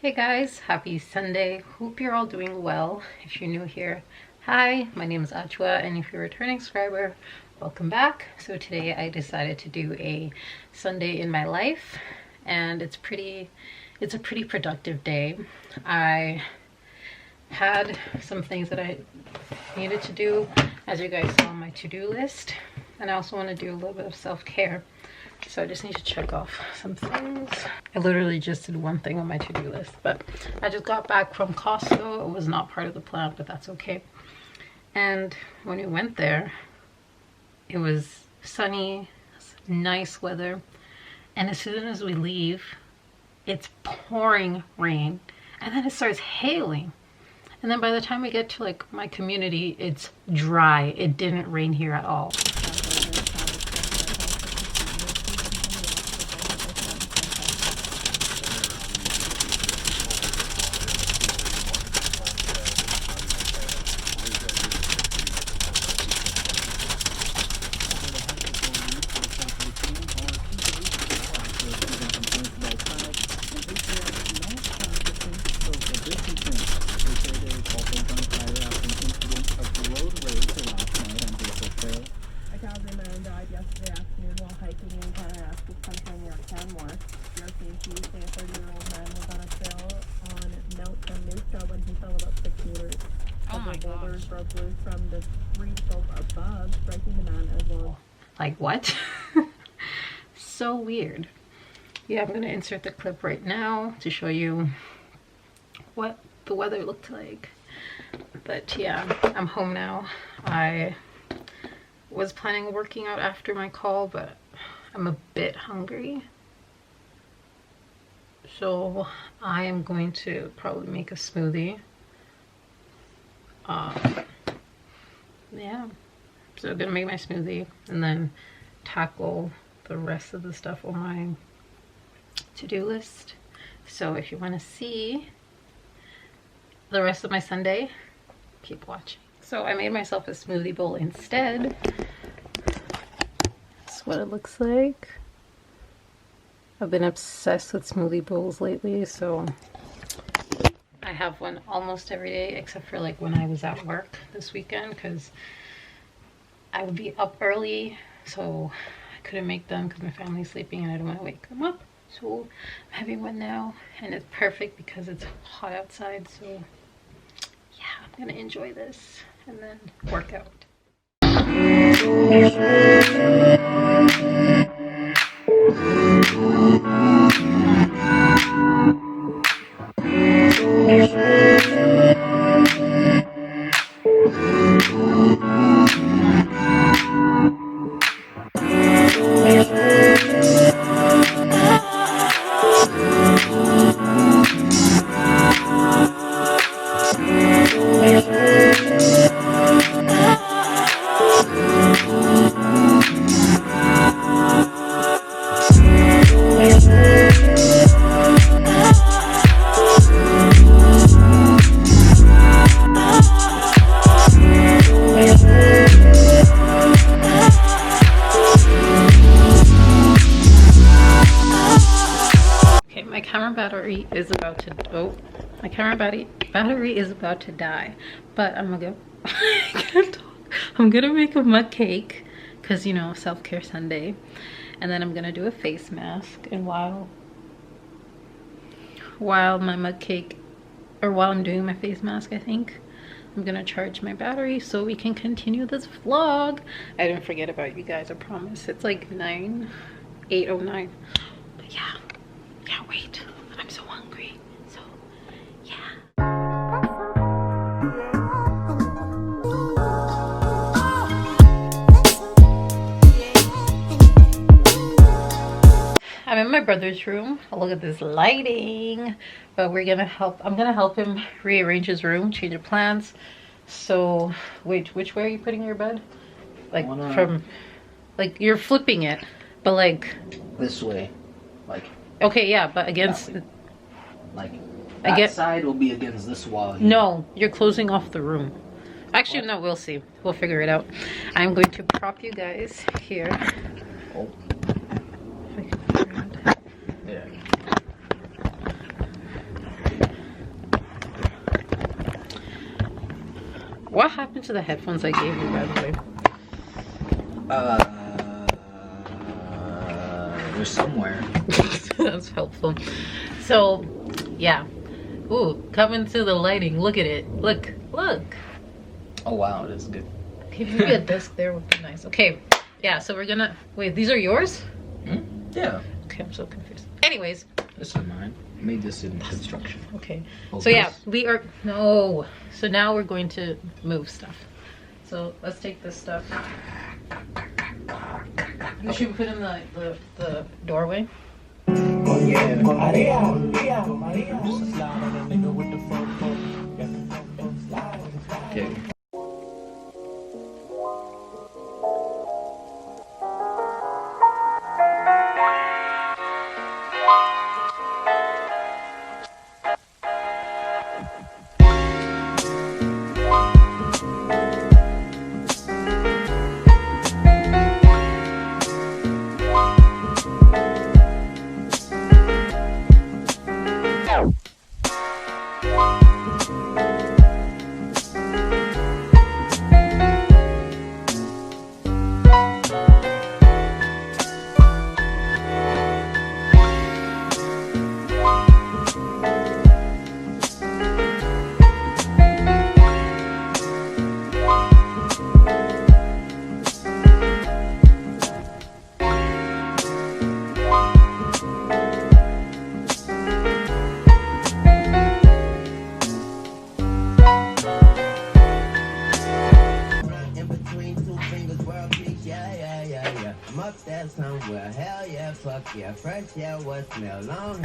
Hey guys, happy Sunday. Hope you're all doing well. If you're new here, hi, my name is Adwoa, and if you're a returning subscriber, welcome back. So today I decided to do a Sunday in my life, and it's a pretty productive day. I had some things that I needed to do, as you guys saw on my to-do list, and I also want to do a little bit of self-care. So I just need to check off some things. I literally just did one thing on my to-do list, but I just got back from Costco. It was not part of the plan, but that's okay. And when we went there, it was sunny, nice weather, and as soon as we leave, it's pouring rain, and then it starts hailing. And then by the time we get to like my community, it's dry. It didn't rain here at all. Broke loose from the free slope above, striking the man as well. Like what? So weird. Yeah, I'm gonna insert the clip right now to show you what the weather looked like. But yeah, I'm home now. I was planning on working out after my call, but I'm a bit hungry. So I am going to probably make a smoothie. Yeah, so I'm gonna make my smoothie and then tackle the rest of the stuff on my to-do list. So if you want to see the rest of my Sunday, keep watching. So I made myself a smoothie bowl instead. That's what it looks like. I've been obsessed with smoothie bowls lately, so I have one almost every day, except for like when I was at work this weekend, because I would be up early, so I couldn't make them because my family's sleeping and I don't want to wake them up. So I'm having one now, and it's perfect because it's hot outside. So yeah, I'm gonna enjoy this and then work out. Battery is about to die, but I'm gonna I can't talk. I'm gonna make a mug cake because, you know, self-care Sunday, and then I'm gonna do a face mask. And while my mug cake, or while I'm doing my face mask, I think I'm gonna charge my battery so we can continue this vlog. I didn't forget about you guys, I promise. It's like 8:09, but yeah, can't wait. I'm so hungry. So yeah. I'm in my brother's room. Oh, look at this lighting. But I'm gonna help him rearrange his room, change the plans. So wait, which way are you putting your bed? Like from, like you're flipping it, but like this way, like. Okay, yeah, but against, like that side will be against this wall here. No, you're closing off the room. Actually, no, we'll see. We'll figure it out. I'm going to prop you guys here. Oh. If I can figure it out. Yeah. What happened to the headphones I gave you, by the way? They're somewhere. That's helpful. So, yeah. Ooh, coming to the lighting. Look at it. Look. Oh wow, it is good. Okay, maybe a desk there would be nice. Okay, yeah, so we're gonna... Wait, these are yours? Yeah. Okay, I'm so confused. Anyways. This is mine. I made this in construction. Okay. Oh, so yeah, we are... No. So now we're going to move stuff. So let's take this stuff. You should put in the doorway. Oh yeah, Maria. Okay. Somewhere, hell yeah, fuck yeah, fresh yeah, what smell long.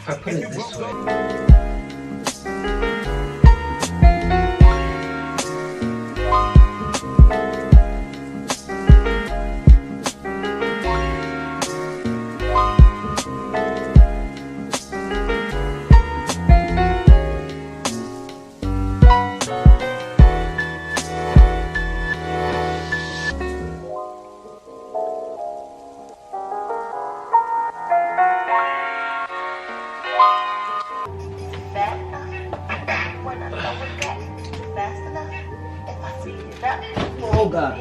If I put it this way. Oh God.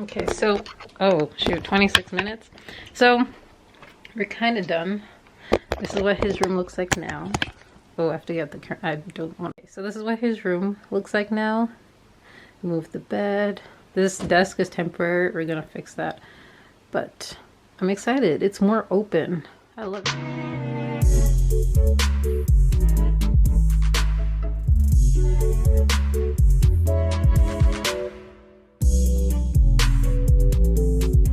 Okay, so, oh shoot, 26 minutes. So, we're kind of done. This is what his room looks like now. Oh, I have to get the, I don't want to. So this is what his room looks like now. Move the bed. This desk is temporary. We're gonna fix that. But I'm excited. It's more open. I love it.